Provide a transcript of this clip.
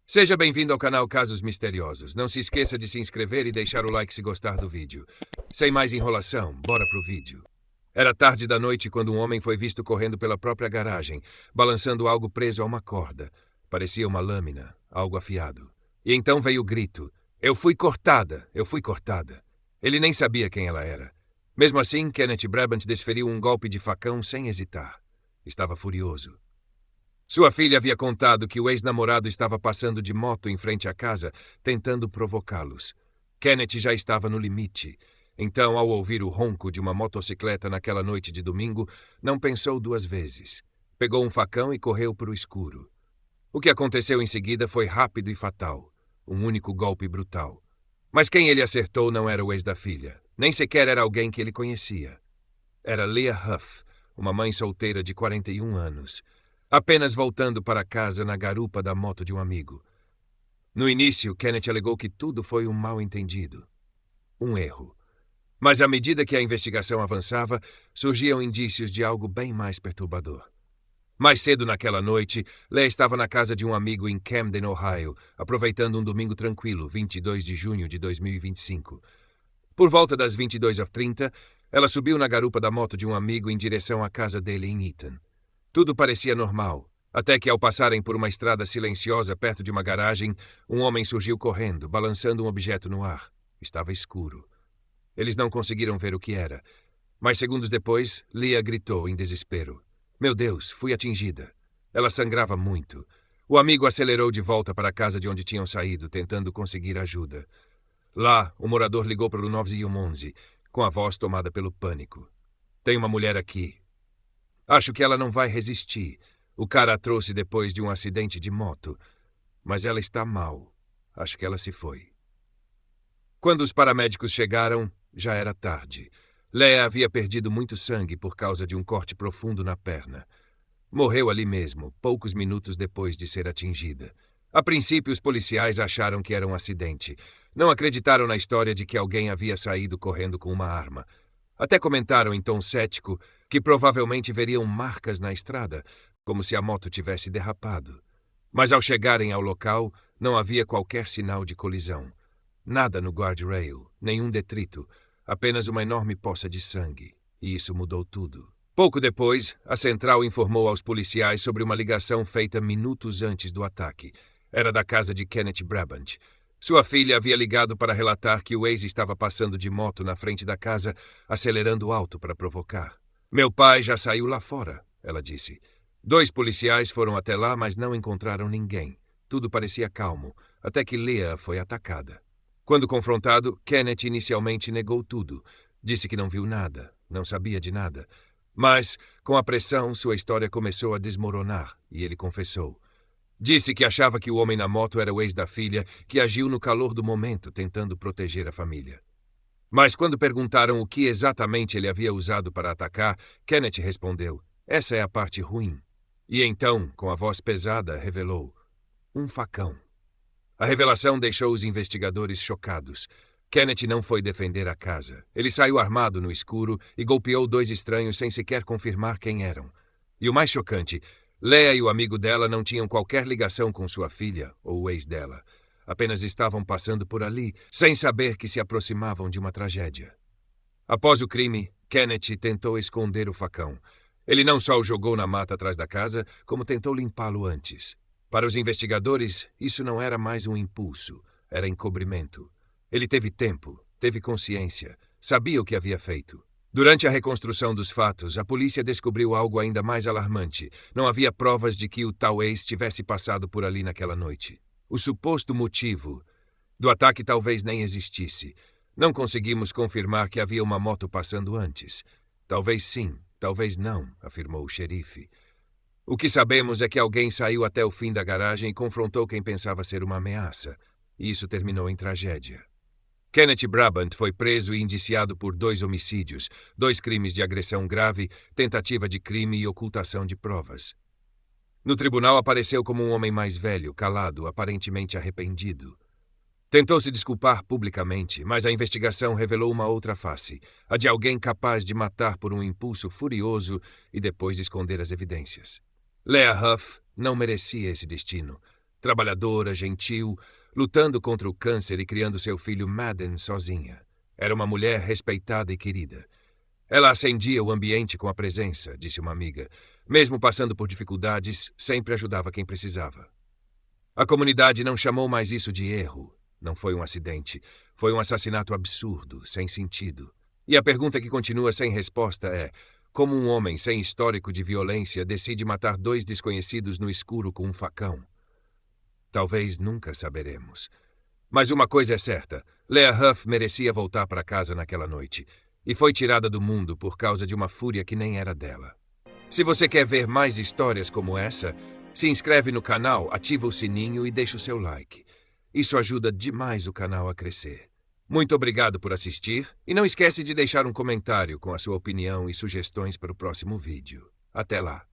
Seja bem-vindo ao canal Casos Misteriosos. Não se esqueça de se inscrever e deixar o like se gostar do vídeo. Sem mais enrolação, bora pro vídeo. Era tarde da noite quando um homem foi visto correndo pela própria garagem, balançando algo preso a uma corda. Parecia uma lâmina, algo afiado. E então veio o grito. Eu fui cortada! Eu fui cortada! Ele nem sabia quem ela era. Mesmo assim, Kenneth Brabant desferiu um golpe de facão sem hesitar. Estava furioso. Sua filha havia contado que o ex-namorado estava passando de moto em frente à casa, tentando provocá-los. Kenneth já estava no limite. Então, ao ouvir o ronco de uma motocicleta naquela noite de domingo, não pensou duas vezes. Pegou um facão e correu para o escuro. O que aconteceu em seguida foi rápido e fatal. Um único golpe brutal. Mas quem ele acertou não era o ex da filha. Nem sequer era alguém que ele conhecia. Era Leah Huff, uma mãe solteira de 41 anos. Apenas voltando para casa na garupa da moto de um amigo. No início, Kenneth alegou que tudo foi um mal-entendido. Um erro. Mas à medida que a investigação avançava, surgiam indícios de algo bem mais perturbador. Mais cedo naquela noite, Leah estava na casa de um amigo em Camden, Ohio, aproveitando um domingo tranquilo, 22 de junho de 2025. Por volta das 22h30, ela subiu na garupa da moto de um amigo em direção à casa dele em Eaton. Tudo parecia normal, até que ao passarem por uma estrada silenciosa perto de uma garagem, um homem surgiu correndo, balançando um objeto no ar. Estava escuro. Eles não conseguiram ver o que era, mas segundos depois, Leah gritou em desespero. Meu Deus, fui atingida. Ela sangrava muito. O amigo acelerou de volta para a casa de onde tinham saído, tentando conseguir ajuda. Lá, o morador ligou para o 911, com a voz tomada pelo pânico. Tem uma mulher aqui. Acho que ela não vai resistir. O cara a trouxe depois de um acidente de moto. Mas ela está mal. Acho que ela se foi. Quando os paramédicos chegaram, já era tarde. Leah havia perdido muito sangue por causa de um corte profundo na perna. Morreu ali mesmo, poucos minutos depois de ser atingida. A princípio, os policiais acharam que era um acidente. Não acreditaram na história de que alguém havia saído correndo com uma arma. Até comentaram em tom cético que provavelmente veriam marcas na estrada, como se a moto tivesse derrapado. Mas ao chegarem ao local, não havia qualquer sinal de colisão. Nada no guardrail, nenhum detrito, apenas uma enorme poça de sangue. E isso mudou tudo. Pouco depois, a central informou aos policiais sobre uma ligação feita minutos antes do ataque. Era da casa de Kenneth Brabant. Sua filha havia ligado para relatar que o ex estava passando de moto na frente da casa, acelerando alto para provocar. Meu pai já saiu lá fora, ela disse. 2 policiais foram até lá, mas não encontraram ninguém. Tudo parecia calmo, até que Leah foi atacada. Quando confrontado, Kenneth inicialmente negou tudo. Disse que não viu nada, não sabia de nada. Mas, com a pressão, sua história começou a desmoronar, e ele confessou. Disse que achava que o homem na moto era o ex da filha, que agiu no calor do momento, tentando proteger a família. Mas quando perguntaram o que exatamente ele havia usado para atacar, Kenneth respondeu, essa é a parte ruim. E então, com a voz pesada, revelou, um facão. A revelação deixou os investigadores chocados. Kenneth não foi defender a casa. Ele saiu armado no escuro e golpeou 2 estranhos sem sequer confirmar quem eram. E o mais chocante, Leah e o amigo dela não tinham qualquer ligação com sua filha ou o ex dela. Apenas estavam passando por ali, sem saber que se aproximavam de uma tragédia. Após o crime, Kenneth tentou esconder o facão. Ele não só o jogou na mata atrás da casa, como tentou limpá-lo antes. Para os investigadores, isso não era mais um impulso, era encobrimento. Ele teve tempo, teve consciência, sabia o que havia feito. Durante a reconstrução dos fatos, a polícia descobriu algo ainda mais alarmante. Não havia provas de que o tal ex tivesse passado por ali naquela noite. O suposto motivo do ataque talvez nem existisse. Não conseguimos confirmar que havia uma moto passando antes. Talvez sim, talvez não, afirmou o xerife. O que sabemos é que alguém saiu até o fim da garagem e confrontou quem pensava ser uma ameaça. E isso terminou em tragédia. Kenneth Brabant foi preso e indiciado por 2 homicídios, 2 crimes de agressão grave, tentativa de crime e ocultação de provas. No tribunal apareceu como um homem mais velho, calado, aparentemente arrependido. Tentou se desculpar publicamente, mas a investigação revelou uma outra face, a de alguém capaz de matar por um impulso furioso e depois esconder as evidências. Leah Huff não merecia esse destino. Trabalhadora, gentil, lutando contra o câncer e criando seu filho Madden sozinha. Era uma mulher respeitada e querida. Ela acendia o ambiente com a presença, disse uma amiga. Mesmo passando por dificuldades, sempre ajudava quem precisava. A comunidade não chamou mais isso de erro. Não foi um acidente. Foi um assassinato absurdo, sem sentido. E a pergunta que continua sem resposta é: como um homem sem histórico de violência decide matar 2 desconhecidos no escuro com um facão? Talvez nunca saberemos. Mas uma coisa é certa: Leah Huff merecia voltar para casa naquela noite. E foi tirada do mundo por causa de uma fúria que nem era dela. Se você quer ver mais histórias como essa, se inscreve no canal, ativa o sininho e deixa o seu like. Isso ajuda demais o canal a crescer. Muito obrigado por assistir e não esquece de deixar um comentário com a sua opinião e sugestões para o próximo vídeo. Até lá!